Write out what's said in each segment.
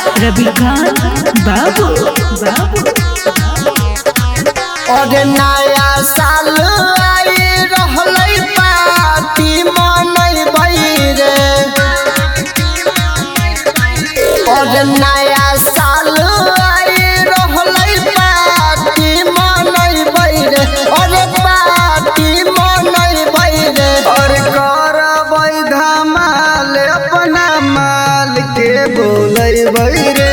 रविकांत बाबू और नया साल आई रहलै पार्टी मनैबै रे। और नया साल आई रहलै पार्टी मनैबै रे। और पार्टी मनैबै रे। और करबै धमाल अपना माल के बोलैबै रे।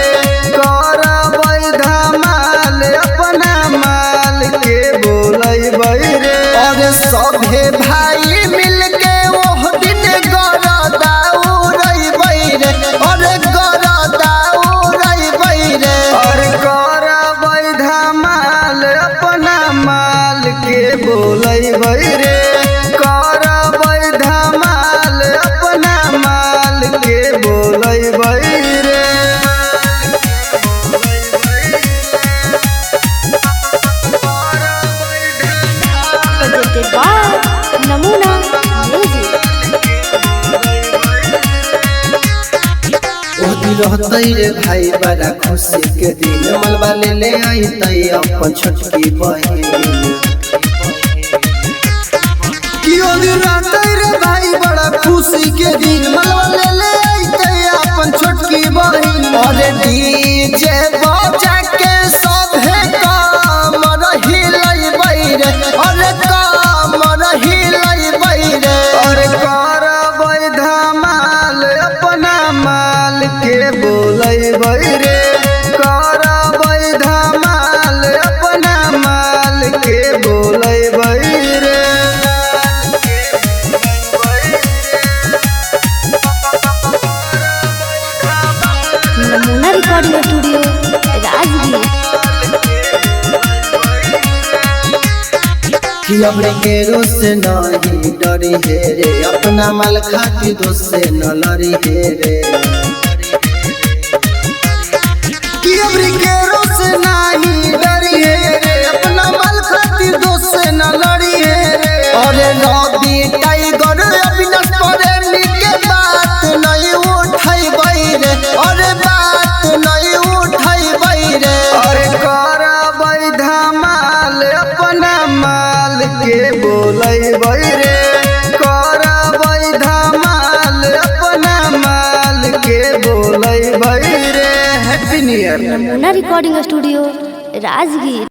करबै धमाल अपना माल के बोलैबै रे। और सभे भाई मिलके ओह दिन गरदा उड़ैबै रे। और गरदा उड़ैबै रे। और करबै धमाल अपना माल के बोलैबै रे। करबै धमाल अपना माल के बोलैबै रे। presented by Namuna Music. रहतै रे भाई बड़ा खुशी के दिन मलबा ले आइतै अपन छोटकी बहिन। कियो दिन रहतै रे भाई बड़ा खुशी के दिन मलबा ले आइतै अपन छोटकी बहिन। और डीजे बजा के सभे कमर हिलैबै रे। और कमर हिलैबै रे। और करबै धमाल अपना माल के बोलैबै रे। करबै धमाल अपना माल के बोलैबै रे। Namuna Recording Studio, Rajgir. कि अपने के रोज से नहीं डरी है रे। अपना माल खाती दोस्त से न लड़ी है रे। कि अबरी के रोज से नहीं डरी है रे। अपना माल खातिर दोस्त से न लड़ी है रे। और रवि टाइगर अविनाश प्रेमी के बात नहीं उठैबै रे। और बात नहीं उठैबै रे। और करबै धमाल अपना माल के बोलैबै रे। करबै धमाल अपना माल के बोलैबै रे। Happy new year. Namuna Recording Studio, Rajgir.